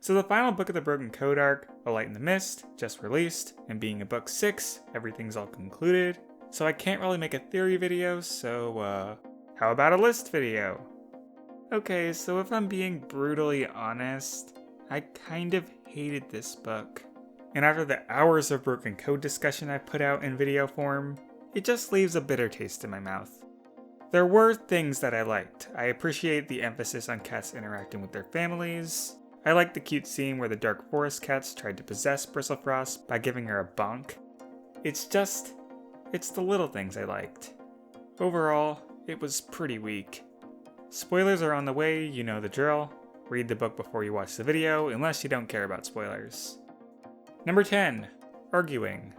So the final book of the Broken Code arc, A Light in the Mist, just released, and being a book 6, everything's all concluded. So I can't really make a theory video, so how about a list video? Okay, so if I'm being brutally honest, I kind of hated this book. And after the hours of Broken Code discussion I put out in video form, it just leaves a bitter taste in my mouth. There were things that I liked. I appreciate the emphasis on cats interacting with their families. I liked the cute scene where the Dark Forest cats tried to possess Bristlefrost by giving her a bonk. It's the little things I liked. Overall, it was pretty weak. Spoilers are on the way, you know the drill. Read the book before you watch the video, unless you don't care about spoilers. Number 10. Arguing.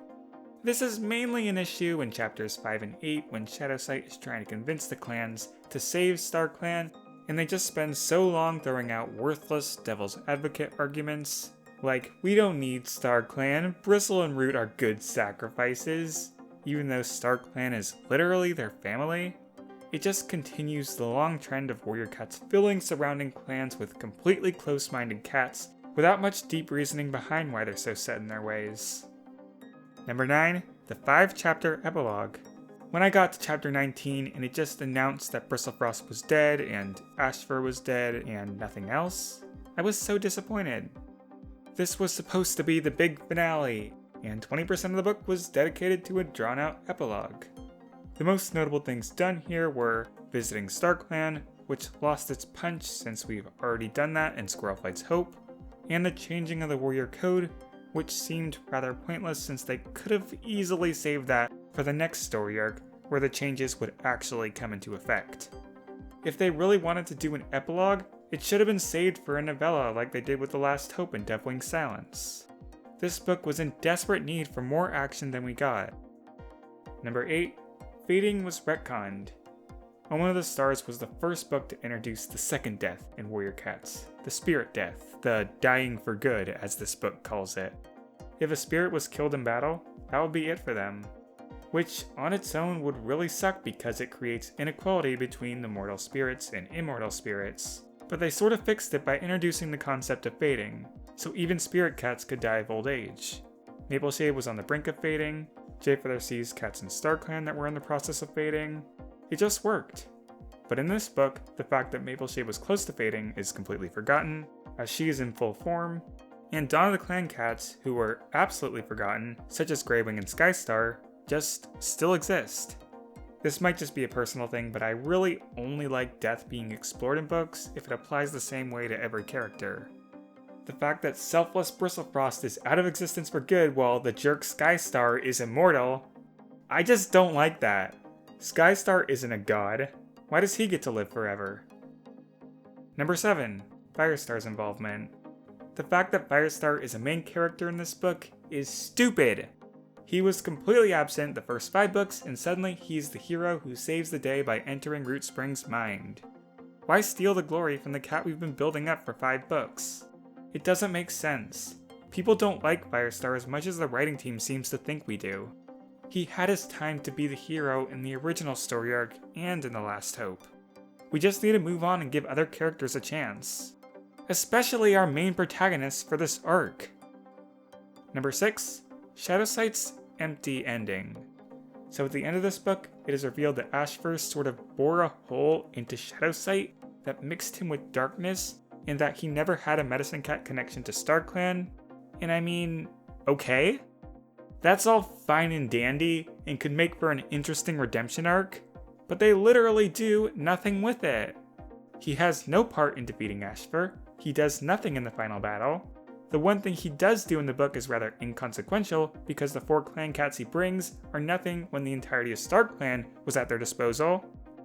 This is mainly an issue in chapters 5 and 8 when Shadowsight is trying to convince the clans to save StarClan, and they just spend so long throwing out worthless devil's advocate arguments, like, we don't need StarClan, Bristle and Root are good sacrifices, even though StarClan is literally their family. It just continues the long trend of warrior cats filling surrounding clans with completely close-minded cats, without much deep reasoning behind why they're so set in their ways. Number 9, the 5-chapter epilogue. When I got to chapter 19 and it just announced that Bristlefrost was dead and Ashfur was dead and nothing else, I was so disappointed. This was supposed to be the big finale, and 20% of the book was dedicated to a drawn-out epilogue. The most notable things done here were visiting StarClan, which lost its punch since we've already done that in Squirrelflight's Hope, and the changing of the warrior code, which seemed rather pointless since they could have easily saved that for the next story arc, where the changes would actually come into effect. If they really wanted to do an epilogue, it should have been saved for a novella like they did with The Last Hope and Deafwing Silence. This book was in desperate need for more action than we got. Number 8, Fading was retconned. On One of the Stars was the first book to introduce the second death in Warrior Cats, the spirit death, the dying for good as this book calls it. If a spirit was killed in battle, that would be it for them. Which on its own would really suck because it creates inequality between the mortal spirits and immortal spirits. But they sort of fixed it by introducing the concept of fading, so even spirit cats could die of old age. Mapleshade was on the brink of fading, Jayfeather sees cats in StarClan that were in the process of fading. It just worked. But in this book, the fact that Mapleshade was close to fading is completely forgotten, as she is in full form, and Dawn of the Clan cats, who were absolutely forgotten, such as Greywing and Skystar, just still exist. This might just be a personal thing, but I really only like death being explored in books if it applies the same way to every character. The fact that selfless Bristlefrost is out of existence for good while the jerk Skystar is immortal, I just don't like that. Skystar isn't a god. Why does he get to live forever? Number 7, Firestar's involvement. The fact that Firestar is a main character in this book is stupid. He was completely absent the first 5 books, and suddenly he's the hero who saves the day by entering Rootspring's mind. Why steal the glory from the cat we've been building up for 5 books? It doesn't make sense. People don't like Firestar as much as the writing team seems to think we do. He had his time to be the hero in the original story arc and in The Last Hope. We just need to move on and give other characters a chance. Especially our main protagonists for this arc. Number 6, Shadowsights' empty ending. So at the end of this book, it is revealed that Ashfur sort of bore a hole into Shadowsight that mixed him with darkness, and that he never had a medicine cat connection to StarClan. And I mean, okay? That's all fine and dandy, and could make for an interesting redemption arc, but they literally do nothing with it. He has no part in defeating Ashfur, he does nothing in the final battle. The one thing he does do in the book is rather inconsequential, because the 4 clan cats he brings are nothing when the entirety of StarClan was at their disposal.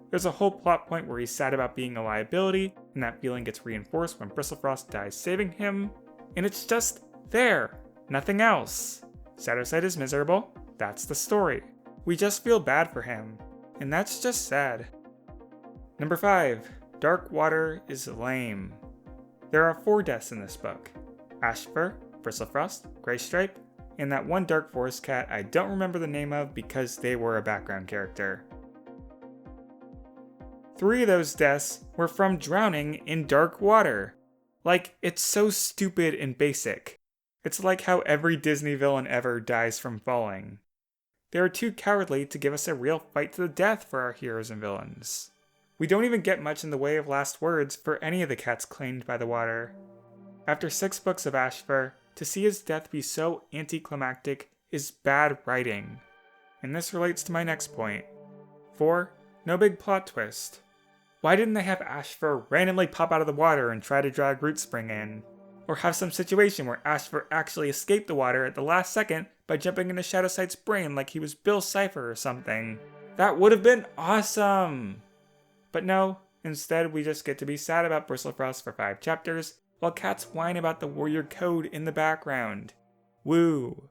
There's a whole plot point where he's sad about being a liability, and that feeling gets reinforced when Bristlefrost dies saving him, and it's just there, nothing else. Shadowsight is miserable, that's the story. We just feel bad for him, and that's just sad. Number 5, Dark Water is lame. There are 4 deaths in this book. Ashfur, Bristlefrost, Greystripe, and that one Dark Forest cat I don't remember the name of because they were a background character. 3 of those deaths were from drowning in dark water. Like, it's so stupid and basic. It's like how every Disney villain ever dies from falling. They are too cowardly to give us a real fight to the death for our heroes and villains. We don't even get much in the way of last words for any of the cats claimed by the water. After 6 books of Ashfur, to see his death be so anticlimactic is bad writing. And this relates to my next point. 4. No big plot twist. Why didn't they have Ashfur randomly pop out of the water and try to drag Rootspring in? Or have some situation where Ashfur actually escaped the water at the last second by jumping into Shadowsights' brain like he was Bill Cipher or something. That would have been awesome! But no, instead we just get to be sad about Bristlefrost for 5 chapters, while cats whine about the warrior code in the background. Woo!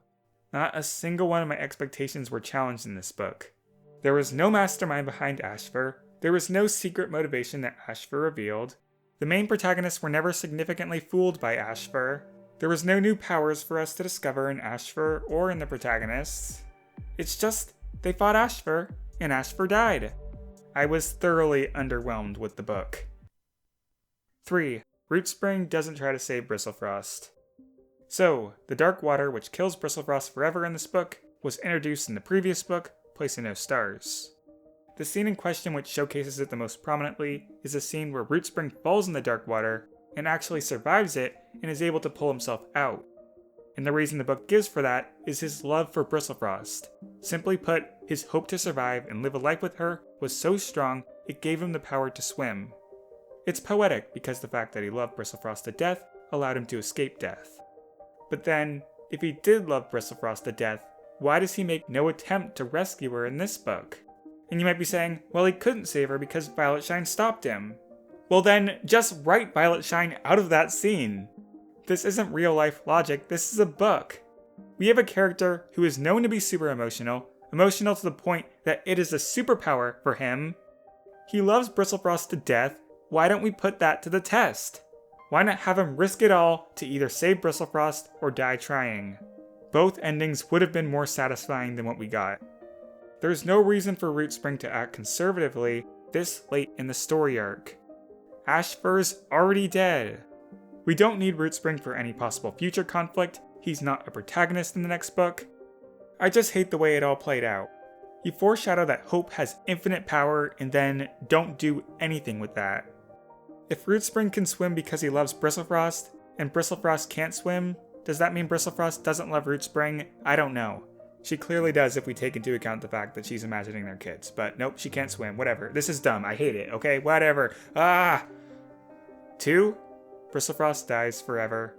Not a single one of my expectations were challenged in this book. There was no mastermind behind Ashfur, there was no secret motivation that Ashfur revealed, the main protagonists were never significantly fooled by Ashfur, there was no new powers for us to discover in Ashfur or in the protagonists. It's just, they fought Ashfur, and Ashfur died. I was thoroughly underwhelmed with the book. 3. Rootspring doesn't try to save Bristlefrost. So, the dark water which kills Bristlefrost forever in this book was introduced in the previous book, Place in No Stars. The scene in question which showcases it the most prominently is a scene where Rootspring falls in the dark water and actually survives it and is able to pull himself out. And the reason the book gives for that is his love for Bristlefrost. Simply put, his hope to survive and live a life with her was so strong it gave him the power to swim. It's poetic because the fact that he loved Bristlefrost to death allowed him to escape death. But then, if he did love Bristlefrost to death, why does he make no attempt to rescue her in this book? And you might be saying, well, he couldn't save her because Violet Shine stopped him. Well then, just write Violet Shine out of that scene. This isn't real life logic, this is a book. We have a character who is known to be super emotional to the point that it is a superpower for him. He loves Bristlefrost to death, why don't we put that to the test? Why not have him risk it all to either save Bristlefrost or die trying? Both endings would have been more satisfying than what we got. There's no reason for Rootspring to act conservatively this late in the story arc. Ashfur's already dead. We don't need Rootspring for any possible future conflict, he's not a protagonist in the next book. I just hate the way it all played out. You foreshadow that Hope has infinite power and then don't do anything with that. If Rootspring can swim because he loves Bristlefrost, and Bristlefrost can't swim, does that mean Bristlefrost doesn't love Rootspring? I don't know. She clearly does if we take into account the fact that she's imagining their kids. But nope, she can't swim. Whatever. This is dumb. I hate it. Okay, whatever. 2. Bristlefrost dies forever.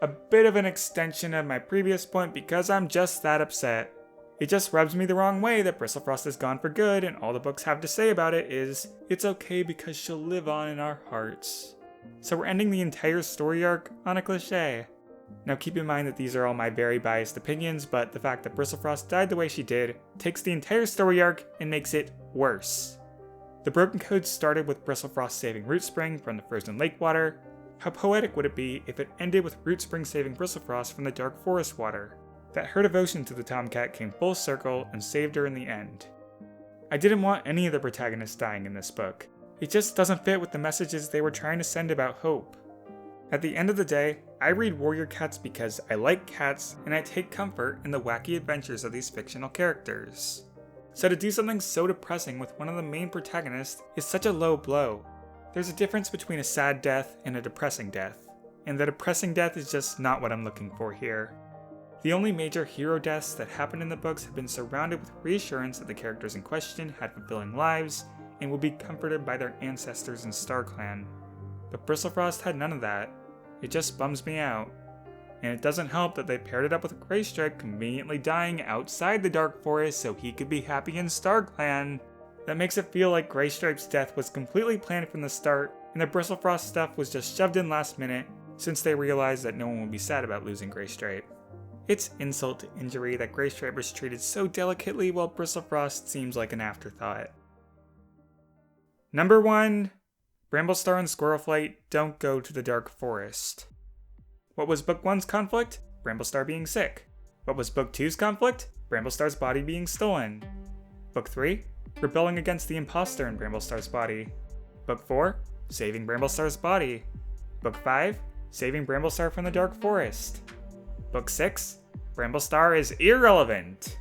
A bit of an extension of my previous point because I'm just that upset. It just rubs me the wrong way that Bristlefrost is gone for good and all the books have to say about it is, it's okay because she'll live on in our hearts. So we're ending the entire story arc on a cliche. Now keep in mind that these are all my very biased opinions, but the fact that Bristlefrost died the way she did takes the entire story arc and makes it worse. The Broken Code started with Bristlefrost saving Rootspring from the frozen lake water. How poetic would it be if it ended with Rootspring saving Bristlefrost from the dark forest water? That her devotion to the Tomcat came full circle and saved her in the end. I didn't want any of the protagonists dying in this book. It just doesn't fit with the messages they were trying to send about hope. At the end of the day, I read Warrior Cats because I like cats and I take comfort in the wacky adventures of these fictional characters. So to do something so depressing with one of the main protagonists is such a low blow. There's a difference between a sad death and a depressing death, and the depressing death is just not what I'm looking for here. The only major hero deaths that happened in the books have been surrounded with reassurance that the characters in question had fulfilling lives and would be comforted by their ancestors in StarClan. But Bristlefrost had none of that. It just bums me out. And it doesn't help that they paired it up with Greystripe conveniently dying outside the Dark Forest so he could be happy in StarClan. That makes it feel like Greystripe's death was completely planned from the start, and the Bristlefrost stuff was just shoved in last minute, since they realized that no one would be sad about losing Greystripe. It's insult to injury that Greystripe was treated so delicately while Bristlefrost seems like an afterthought. Number 1. Bramblestar and Squirrelflight don't go to the Dark Forest. What was Book 1's conflict? Bramblestar being sick. What was Book 2's conflict? Bramblestar's body being stolen. Book 3? Rebelling against the imposter in Bramblestar's body. Book 4? Saving Bramblestar's body. Book 5? saving Bramblestar from the Dark Forest. Book 6, Bramblestar is irrelevant.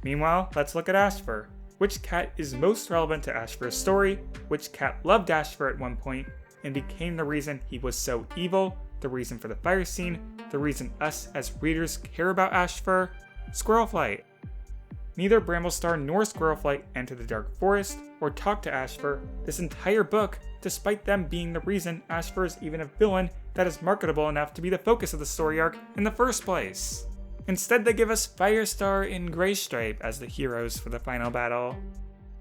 Meanwhile, let's look at Ashfur. Which cat is most relevant to Ashfur's story? Which cat loved Ashfur at one point and became the reason he was so evil, the reason for the fire scene, the reason us as readers care about Ashfur? Squirrelflight. Neither Bramblestar nor Squirrelflight enter the Dark Forest or talk to Ashfur this entire book, despite them being the reason Ashfur is even a villain that is marketable enough to be the focus of the story arc in the first place. Instead, they give us Firestar and Graystripe as the heroes for the final battle.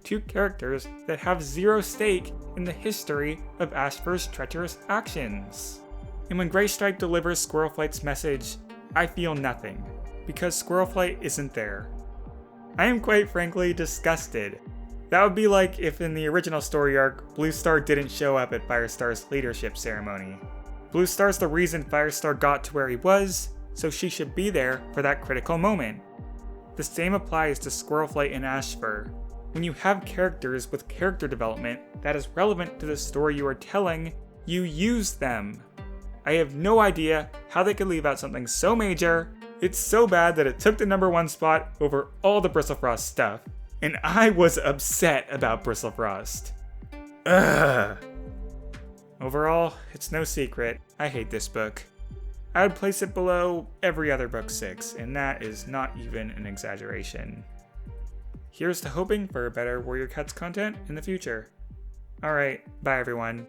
Two characters that have zero stake in the history of Ashfur's treacherous actions. And when Graystripe delivers Squirrelflight's message, I feel nothing, because Squirrelflight isn't there. I am quite frankly disgusted. That would be like if in the original story arc, Bluestar didn't show up at Firestar's leadership ceremony. Bluestar's the reason Firestar got to where he was, so she should be there for that critical moment. The same applies to Squirrelflight and Ashfur. When you have characters with character development that is relevant to the story you are telling, you use them. I have no idea how they could leave out something so major. It's so bad that it took the #1 spot over all the Bristlefrost stuff. And I was upset about Bristlefrost. Ugh. Overall, it's no secret, I hate this book. I would place it below every other book 6, and that is not even an exaggeration. Here's to hoping for better Warrior Cats content in the future. Alright, bye everyone.